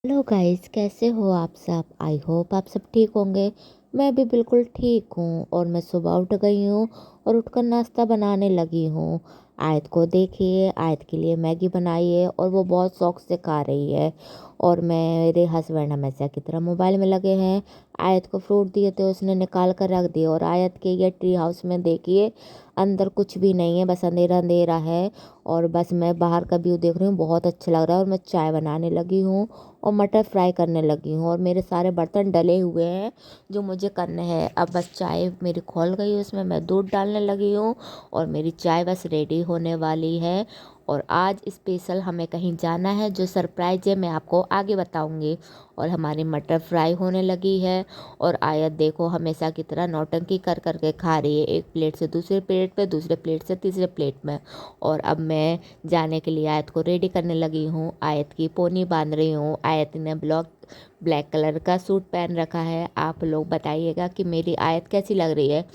Hello guys, कैसे हो आप सब। आई होप आप सब ठीक होंगे। मैं भी बिल्कुल ठीक हूँ और मैं सुबह उठ गई हूँ और उठकर नाश्ता बनाने लगी हूँ। आयत को देखिए, आयत के लिए मैगी बनाई है और वो बहुत शौक से खा रही है। और मेरे हस्बैंड हमेशा की तरह मोबाइल में लगे हैं। आयत को फ्रूट दिए थे, उसने निकाल कर रख दिए और आयत के ये ट्री हाउस में देखिए अंदर कुछ भी नहीं है, बस अंधेरा अंधेरा है। और बस मैं बाहर का व्यू देख रही हूँ, बहुत अच्छा लग रहा है। और मैं चाय बनाने लगी हूँ और मटर फ्राई करने लगी हूँ और मेरे सारे बर्तन डले हुए हैं जो मुझे करने हैं। अब बस चाय मेरी खौल गई है, उसमें मैं दूध डालने लगी हूँ और मेरी चाय बस रेडी होने वाली है। और आज स्पेशल हमें कहीं जाना है, जो सरप्राइज है मैं आपको आगे बताऊंगी। और हमारी मटर फ्राई होने लगी है और आयत देखो हमेशा की तरह नौटंकी कर कर के खा रही है, एक प्लेट से दूसरे प्लेट पे, दूसरे प्लेट से तीसरे प्लेट में। और अब मैं जाने के लिए आयत को रेडी करने लगी हूँ, आयत की पोनी बांध रही हूँ। आयत ने ब्लैक कलर का सूट पहन रखा है। आप लोग बताइएगा कि मेरी आयत कैसी लग रही है।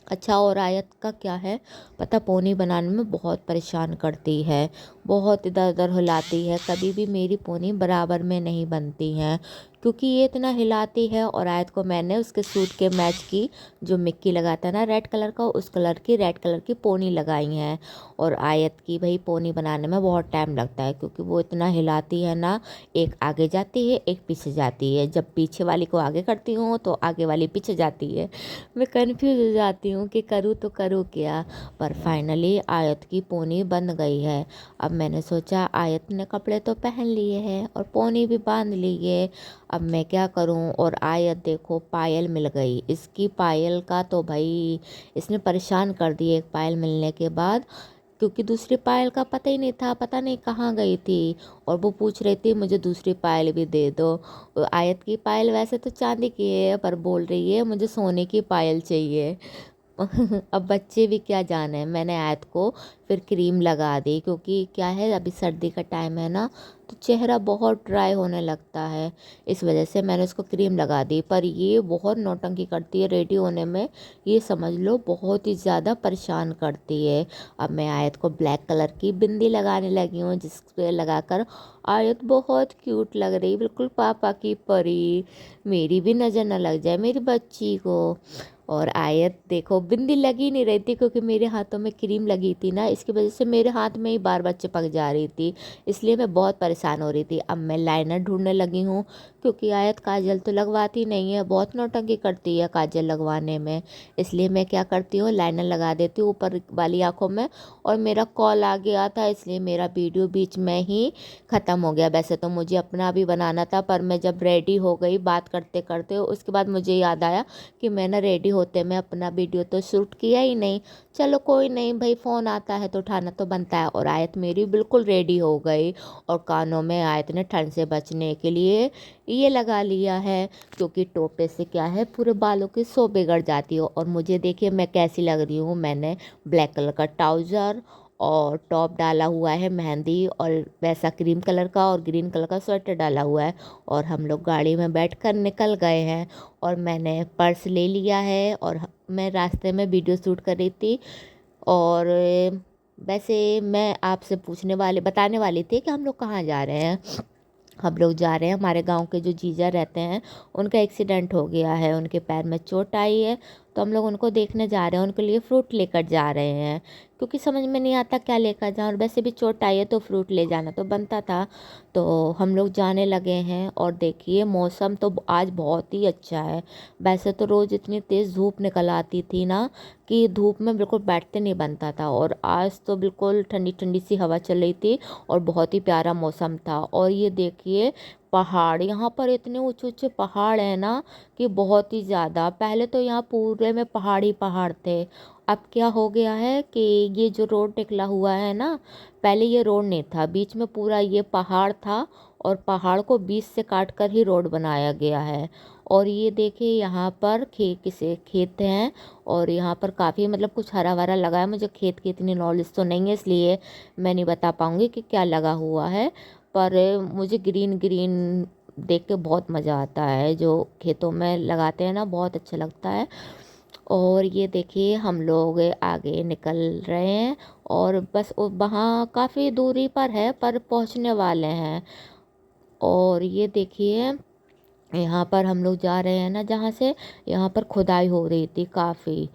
अच्छा, और आयत का क्या है पता, पोनी बनाने में बहुत परेशान करती है, बहुत इधर उधर हिलाती है, कभी भी मेरी पोनी बराबर में नहीं बनती है क्योंकि ये इतना हिलाती है। और आयत को मैंने उसके सूट के मैच की, जो मिक्की लगाता है ना रेड कलर का, उस कलर की रेड कलर की पोनी लगाई है। और आयत की भाई पोनी बनाने में बहुत टाइम लगता है क्योंकि वो इतना हिलाती है ना, एक आगे जाती है एक पीछे जाती है, जब पीछे वाली को आगे करती हूँ तो आगे वाली पीछे जाती है। मैं कंफ्यूज हो जाती हूँ कि करूँ तो करूँ क्या। पर फाइनली आयत की पोनी बन गई है। अब मैंने सोचा आयत ने कपड़े तो पहन लिए हैं और पोनी भी बांध ली है, अब मैं क्या करूँ। और आयत देखो पायल मिल गई, इसकी पायल का तो भाई इसने परेशान कर दिया एक पायल मिलने के बाद, क्योंकि दूसरी पायल का पता ही नहीं था, पता नहीं कहाँ गई थी। और वो पूछ रही थी मुझे दूसरी पायल भी दे दो। आयत की पायल वैसे तो चांदी की है पर बोल रही है मुझे सोने की पायल चाहिए। अब बच्चे भी क्या जाने, मैंने आयत को फिर क्रीम लगा दी क्योंकि क्या है अभी सर्दी का टाइम है ना, तो चेहरा बहुत ड्राई होने लगता है, इस वजह से मैंने उसको क्रीम लगा दी। पर ये बहुत नौटंकी करती है रेडी होने में, ये समझ लो बहुत ही ज़्यादा परेशान करती है। अब मैं आयत को ब्लैक कलर की बिंदी लगाने लगी हूँ जिस पे लगाकर आयत बहुत क्यूट लग रही, बिल्कुल पापा की परी। मेरी भी नज़र न लग जाए मेरी बच्ची को। और आयत देखो बिंदी लगी नहीं रही थी क्योंकि मेरे हाथों में क्रीम लगी थी ना, इसकी वजह से मेरे हाथ में ही बार बार चिपक जा रही थी, इसलिए मैं बहुत परेशान हो रही थी। अब मैं लाइनर ढूंढने लगी हूँ क्योंकि आयत काजल तो लगवाती नहीं है, बहुत नौटंकी करती है काजल लगवाने में, इसलिए मैं क्या करती हूँ लाइनर लगा देती हूँ ऊपर वाली आँखों में। और मेरा कॉल आ गया था इसलिए मेरा वीडियो बीच में ही ख़त्म हो गया। वैसे तो मुझे अपना भी बनाना था पर मैं जब रेडी हो गई बात करते करते उसके बाद मुझे याद आया कि मैंने रेडी होते में अपना वीडियो तो शूट किया ही नहीं। चलो कोई नहीं भाई, फ़ोन आता है तो उठाना तो बनता है। और आयत मेरी बिल्कुल रेडी हो गई और कानों में आयत ने ठंड से बचने के लिए ये लगा लिया है क्योंकि टोपे से क्या है पूरे बालों की शो बिगड़ जाती हो। और मुझे देखिए मैं कैसी लग रही हूँ, मैंने ब्लैक कलर का ट्राउज़र और टॉप डाला हुआ है मेहंदी, और वैसा क्रीम कलर का और ग्रीन कलर का स्वेटर डाला हुआ है। और हम लोग गाड़ी में बैठकर निकल गए हैं और मैंने पर्स ले लिया है और मैं रास्ते में वीडियो शूट कर रही थी। और वैसे मैं आपसे बताने वाली थी कि हम लोग कहाँ जा रहे हैं। हम लोग जा रहे हैं, हमारे गांव के जो जीजा रहते हैं उनका एक्सीडेंट हो गया है, उनके पैर में चोट आई है, तो हम लोग उनको देखने जा रहे हैं, उनके लिए फ्रूट लेकर जा रहे हैं क्योंकि समझ में नहीं आता क्या लेकर जाऊँ, और वैसे भी चोट आई है तो फ्रूट ले जाना तो बनता था। तो हम लोग जाने लगे हैं और देखिए मौसम तो आज बहुत ही अच्छा है। वैसे तो रोज़ इतनी तेज़ धूप निकल आती थी ना कि धूप में बिल्कुल बैठते नहीं बनता था, और आज तो बिल्कुल ठंडी ठंडी सी हवा चल रही थी और बहुत ही प्यारा मौसम था। और ये देखिए पहाड़, यहाँ पर इतने ऊंचे ऊंचे पहाड़ हैं ना कि बहुत ही ज़्यादा, पहले तो यहाँ पूरे में पहाड़ ही पहाड़ थे। अब क्या हो गया है कि ये जो रोड निकला हुआ है ना, पहले ये रोड नहीं था, बीच में पूरा ये पहाड़ था और पहाड़ को बीच से काट कर ही रोड बनाया गया है। और ये देखिए यहाँ पर किसे खेत हैं और यहाँ पर काफ़ी मतलब कुछ हरा भरा लगा है, मुझे खेत की इतनी नॉलेज तो नहीं है इसलिए मैं नहीं बता पाऊँगी कि क्या लगा हुआ है। पर मुझे ग्रीन ग्रीन देख के बहुत मज़ा आता है, जो खेतों में लगाते हैं ना बहुत अच्छा लगता है। और ये देखिए हम लोग आगे निकल रहे हैं और बस वहाँ काफ़ी दूरी पर है पर पहुँचने वाले हैं। और ये देखिए यहाँ पर हम लोग जा रहे हैं ना जहाँ से, यहाँ पर खुदाई हो रही थी काफ़ी,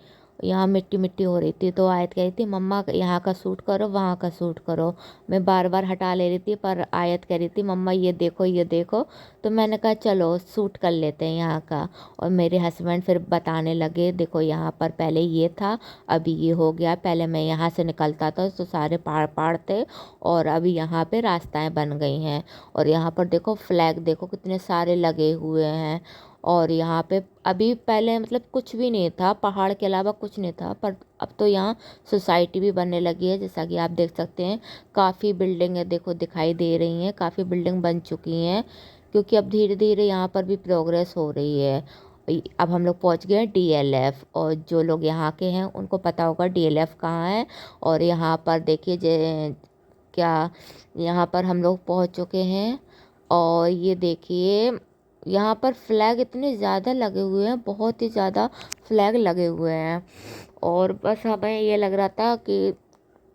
यहाँ मिट्टी मिट्टी हो रही थी। तो आयत कह रही थी मम्मा यहाँ का सूट करो, वहाँ का सूट करो। मैं बार बार हटा ले रही थी, पर आयत कह रही थी मम्मा ये देखो ये देखो। तो मैंने कहा चलो सूट कर लेते हैं यहाँ का। और मेरे हस्बैंड फिर बताने लगे देखो यहाँ पर पहले ये था, अभी ये हो गया, पहले मैं यहाँ से निकलता था तो सारे पहाड़ पहाड़ थे, और अभी यहाँ पे रास्ताएं बन गई हैं। और यहाँ पर देखो फ्लैग देखो कितने सारे लगे हुए हैं। और यहाँ पे अभी पहले मतलब कुछ भी नहीं था, पहाड़ के अलावा कुछ नहीं था, पर अब तो यहाँ सोसाइटी भी बनने लगी है, जैसा कि आप देख सकते हैं। काफ़ी बिल्डिंगें देखो दिखाई दे रही हैं, काफ़ी बिल्डिंग बन चुकी हैं, क्योंकि अब धीरे धीरे यहाँ पर भी प्रोग्रेस हो रही है। अब हम लोग पहुँच गए हैं डीएलएफ, और जो लोग यहाँ के हैं उनको पता होगा डीएलएफ कहाँ है। और यहाँ पर देखिए क्या, यहाँ पर हम लोग पहुँच चुके हैं। और ये देखिए यहाँ पर फ्लैग इतने ज़्यादा लगे हुए हैं, बहुत ही ज़्यादा फ्लैग लगे हुए हैं। और बस हमें ये लग रहा था कि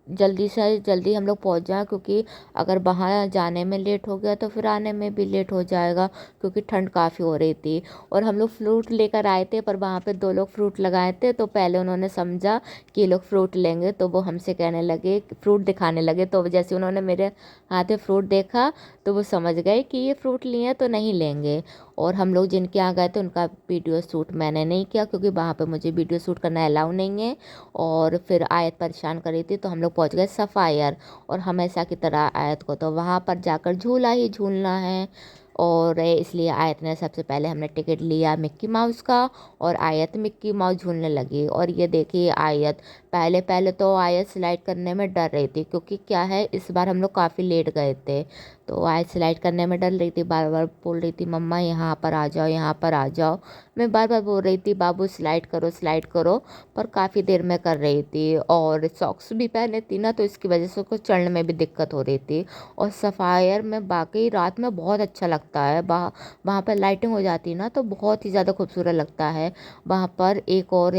जल्दी से जल्दी हम लोग पहुंच जाएं, क्योंकि अगर वहाँ जाने में लेट हो गया तो फिर आने में भी लेट हो जाएगा, क्योंकि ठंड काफ़ी हो रही थी। और हम लोग फ्रूट लेकर आए थे, पर वहाँ पे 2 लोग फ्रूट लगाए थे, तो पहले उन्होंने समझा कि ये लोग फ्रूट लेंगे, तो वो हमसे कहने लगे, फ्रूट दिखाने लगे। तो जैसे उन्होंने मेरे हाथ में फ्रूट देखा तो वो समझ गए कि ये फ्रूट लिए हैं तो नहीं लेंगे। और हम लोग जिनके यहाँ गए थे उनका वीडियो शूट मैंने नहीं किया, क्योंकि वहाँ पे मुझे वीडियो शूट करना अलाउ नहीं है। और फिर आयत परेशान कर रही थी, तो हम लोग पहुँच गए सफ़ायर। और हमेशा की तरह आयत को तो वहाँ पर जाकर झूला ही झूलना है, और इसलिए आयत ने सबसे पहले हमने टिकट लिया मिक्की माउस का, और आयत मिक्की माउस झूलने लगी। और ये देखिए आयत, पहले पहले तो आयत स्लाइड करने में डर रही थी, क्योंकि क्या है इस बार हम लोग काफ़ी लेट गए थे, तो आयत स्लाइड करने में डर रही थी, बार बार बोल रही थी मम्मा यहाँ पर आ जाओ, यहाँ पर आ जाओ। मैं बार बार बोल रही थी बाबू स्लाइड करो स्लाइड करो, पर काफ़ी देर में कर रही थी। और सॉक्स भी पहने थी ना, तो इसकी वजह से उसको चढ़ने में भी दिक्कत हो रही थी। और सफ़ायर में वाकई रात में बहुत अच्छा लगता है, वहाँ पर लाइटिंग हो जाती है ना, तो बहुत ही ज़्यादा खूबसूरत लगता है। वहाँ पर एक और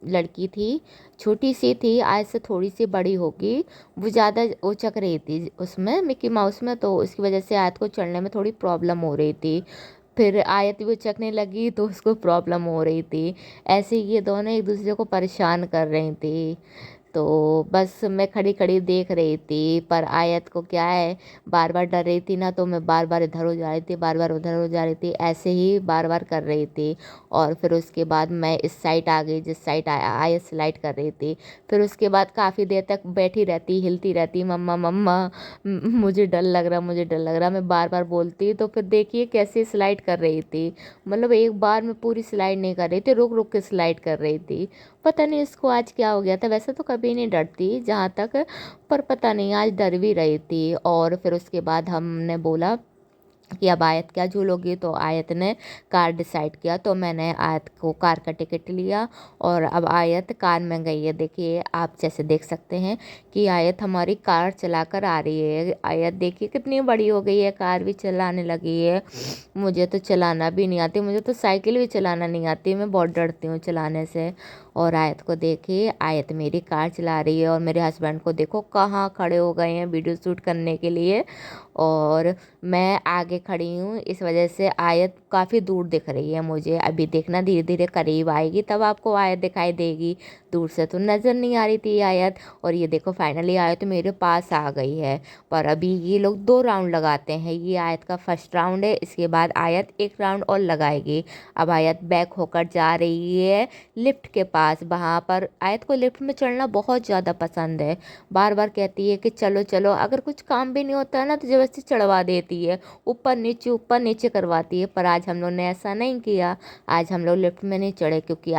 लड़की थी, छोटी सी थी, आज से थोड़ी सी बड़ी होगी, वो ज़्यादा उचक रही थी उसमें मिक्की माउस में, तो उसकी वजह से आयत को चढ़ने में थोड़ी प्रॉब्लम हो रही थी। फिर आयत भी उचकने लगी तो उसको प्रॉब्लम हो रही थी। ऐसे ही ये दोनों एक दूसरे को परेशान कर रही थी। तो बस मैं खड़ी खड़ी देख रही थी, पर आयत को क्या है, बार बार डर रही थी ना, तो मैं बार बार इधर हो जा रही थी, बार बार उधर हो जा रही थी, ऐसे ही बार बार कर रही थी। और फिर उसके बाद मैं इस साइड आ गई जिस साइड आयत स्लाइड कर रही थी। फिर उसके बाद काफ़ी देर तक बैठी रहती, हिलती रहती, मम्मा मम्मा मुझे डर लग रहा, मुझे डर लग रहा, मैं बार बार बोलती। तो फिर देखिए कैसे स्लाइड कर रही थी, मतलब एक बार में पूरी स्लाइड नहीं कर रही थी, रुक रुक के स्लाइड कर रही थी। पता नहीं इसको आज क्या हो गया था, वैसे तो कभी नहीं डरती जहाँ तक, पर पता नहीं आज डर भी रही थी। और फिर उसके बाद हमने बोला कि अब आयत क्या झूलोगी, तो आयत ने कार डिसाइड किया, तो मैंने आयत को कार का टिकट लिया, और अब आयत कार में गई है। देखिए आप जैसे देख सकते हैं कि आयत हमारी कार चलाकर आ रही है। आयत देखिए कितनी बड़ी हो गई है, कार भी चलाने लगी है। मुझे तो चलाना भी नहीं आती, मुझे तो साइकिल भी चलाना नहीं आती, मैं बहुत डरती हूँ चलाने से। और आयत को देखिए, आयत मेरी कार चला रही है, और मेरे हस्बैंड को देखो कहाँ खड़े हो गए हैं वीडियो शूट करने के लिए, और मैं आगे खड़ी हूँ, इस वजह से आयत काफ़ी दूर दिख रही है मुझे। अभी देखना धीरे धीरे करीब आएगी तब आपको आयत दिखाई देगी, दूर से तो नज़र नहीं आ रही थी आयत। और ये देखो फाइनली आयत मेरे पास आ गई है। पर अभी ये लोग 2 राउंड लगाते हैं, ये आयत का फर्स्ट राउंड है, इसके बाद आयत 1 राउंड और लगाएगी। अब आयत बैक होकर जा रही है लिफ्ट के पास, वहाँ पर आयत को लिफ्ट में चढ़ना बहुत ज़्यादा पसंद है, बार बार कहती है कि चलो चलो, अगर कुछ काम भी नहीं होता है ना तो ज़बरदस्ती चढ़वा देती है, ऊपर नीचे करवाती है। पर आज हम लोग ने ऐसा नहीं किया, आज हम लोग लिफ्ट में नहीं चढ़े, क्योंकि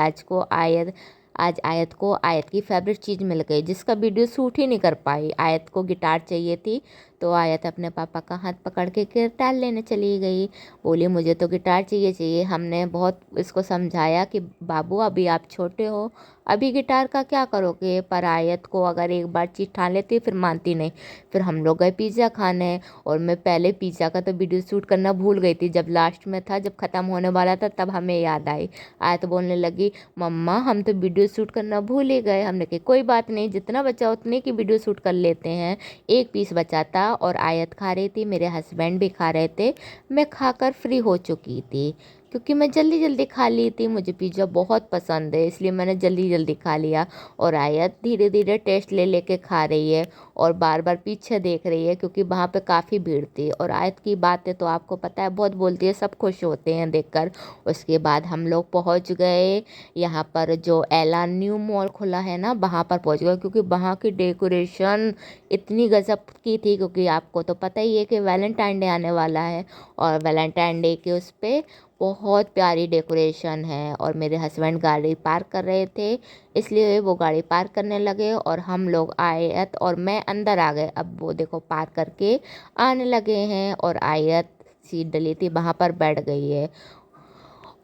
आज आयत को आयत की फेवरेट चीज़ मिल गई, जिसका वीडियो शूट ही नहीं कर पाई। आयत को गिटार चाहिए थी, तो आयत अपने पापा का हाथ पकड़ के गिटार लेने चली गई, बोली मुझे तो गिटार चाहिए चाहिए। हमने बहुत इसको समझाया कि बाबू अभी आप छोटे हो, अभी गिटार का क्या करोगे, पर आयत को अगर एक बार चीज़ ठान लेती फिर मानती नहीं। फिर हम लोग गए पिज़्ज़ा खाने, और मैं पहले पिज़्ज़ा का तो वीडियो शूट करना भूल गई थी, जब लास्ट में था, जब ख़त्म होने वाला था, तब हमें याद आई। आयत बोलने लगी मम्मा हम तो वीडियो शूट करना भूल ही गए। हमने कहा कोई बात नहीं, जितना बचा उतने की वीडियो शूट कर लेते हैं, एक पीस बचा था और आयत खा रही थी, मेरे हस्बैंड भी खा रहे थे। मैं खाकर फ्री हो चुकी थी क्योंकि मैं जल्दी जल्दी खा ली थी। मुझे पिज़्ज़ा बहुत पसंद है, इसलिए मैंने जल्दी जल्दी खा लिया। और आयत धीरे धीरे टेस्ट ले लेके खा रही है और बार बार पीछे देख रही है क्योंकि वहाँ पे काफ़ी भीड़ थी। और आयत की बातें तो आपको पता है, बहुत बोलती है, सब खुश होते हैं देखकर। उसके बाद हम लोग पहुँच गए यहाँ पर जो एला न्यू मॉल खुला है ना, वहाँ पर पहुँच गए क्योंकि वहाँ की डेकोरेशन इतनी गजब की थी। क्योंकि आपको तो पता ही है कि वैलेंटाइन डे आने वाला है और वैलेंटाइन डे के उस पर बहुत प्यारी डेकोरेशन है। और मेरे हस्बैंड गाड़ी पार्क कर रहे थे, इसलिए वो गाड़ी पार्क करने लगे और हम लोग आयत और मैं अंदर आ गए। अब वो देखो पार्क करके आने लगे हैं और आयत सीट डली थी वहाँ पर बैठ गई है।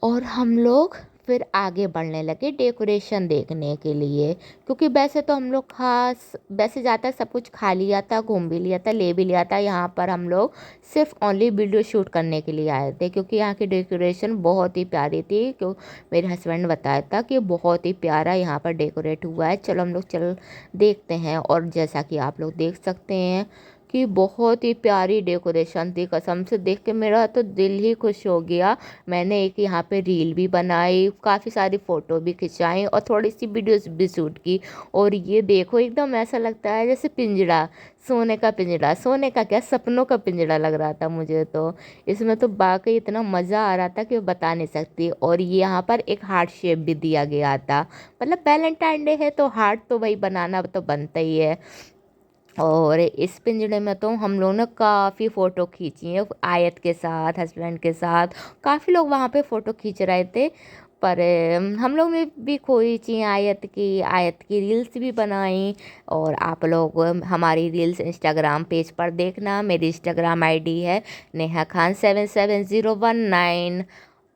और हम लोग फिर आगे बढ़ने लगे डेकोरेशन देखने के लिए क्योंकि वैसे तो हम लोग खास वैसे ज़्यादा सब कुछ खा लिया था, घूम भी लिया था, ले भी लिया था। यहाँ पर हम लोग सिर्फ ओनली वीडियो शूट करने के लिए आए थे क्योंकि यहाँ की डेकोरेशन बहुत ही प्यारी थी। क्यों मेरे हस्बैंड ने बताया था कि बहुत ही प्यारा यहाँ पर डेकोरेट हुआ है। चलो हम लोग चल देखते हैं। और जैसा कि आप लोग देख सकते हैं कि बहुत ही प्यारी डेकोरेशन थी, कसम से देख के मेरा तो दिल ही खुश हो गया। मैंने एक यहाँ पे रील भी बनाई, काफ़ी सारी फ़ोटो भी खिंचाई और थोड़ी सी वीडियोस भी शूट की। और ये देखो एकदम ऐसा लगता है जैसे पिंजड़ा, सोने का पिंजड़ा, सोने का क्या, सपनों का पिंजड़ा लग रहा था मुझे तो। इसमें तो वाकई इतना मज़ा आ रहा था कि बता नहीं सकती। और ये यहाँ पर एक हार्ट शेप भी दिया गया था, मतलब वैलेंटाइन डे है तो हार्ट तो भाई बनाना तो बनता ही है। और इस पिंजड़े में तो हम लोग ने काफ़ी फ़ोटो खींची है आयत के साथ, हस्बैंड के साथ। काफ़ी लोग वहाँ पे फ़ोटो खींच रहे थे। पर हम लोग ने भी खींची आयत की रील्स भी बनाई। और आप लोग हमारी रील्स इंस्टाग्राम पेज पर देखना। मेरी इंस्टाग्राम आईडी है नेहा खान 77019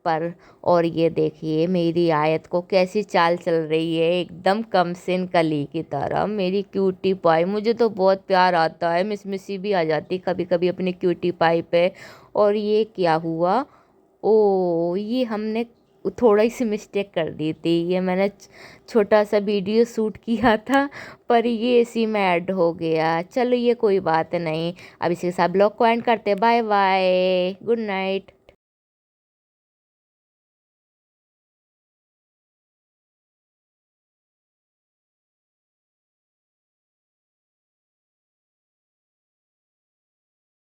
पर। और ये देखिए मेरी आयत को कैसी चाल चल रही है, एकदम कमसिन कली की तरह, मेरी क्यूटी पाई। मुझे तो बहुत प्यार आता है, मिसमिसी भी आ जाती कभी कभी अपनी क्यूटी पाई पे। और ये क्या हुआ, ओ ये हमने थोड़ी सी मिस्टेक कर दी थी। ये मैंने छोटा सा वीडियो शूट किया था पर ये इसी में ऐड हो गया। चलो ये कोई बात नहीं। अब इसी के साथ ब्लॉग को एंड करते, बाय बाय, गुड नाइट।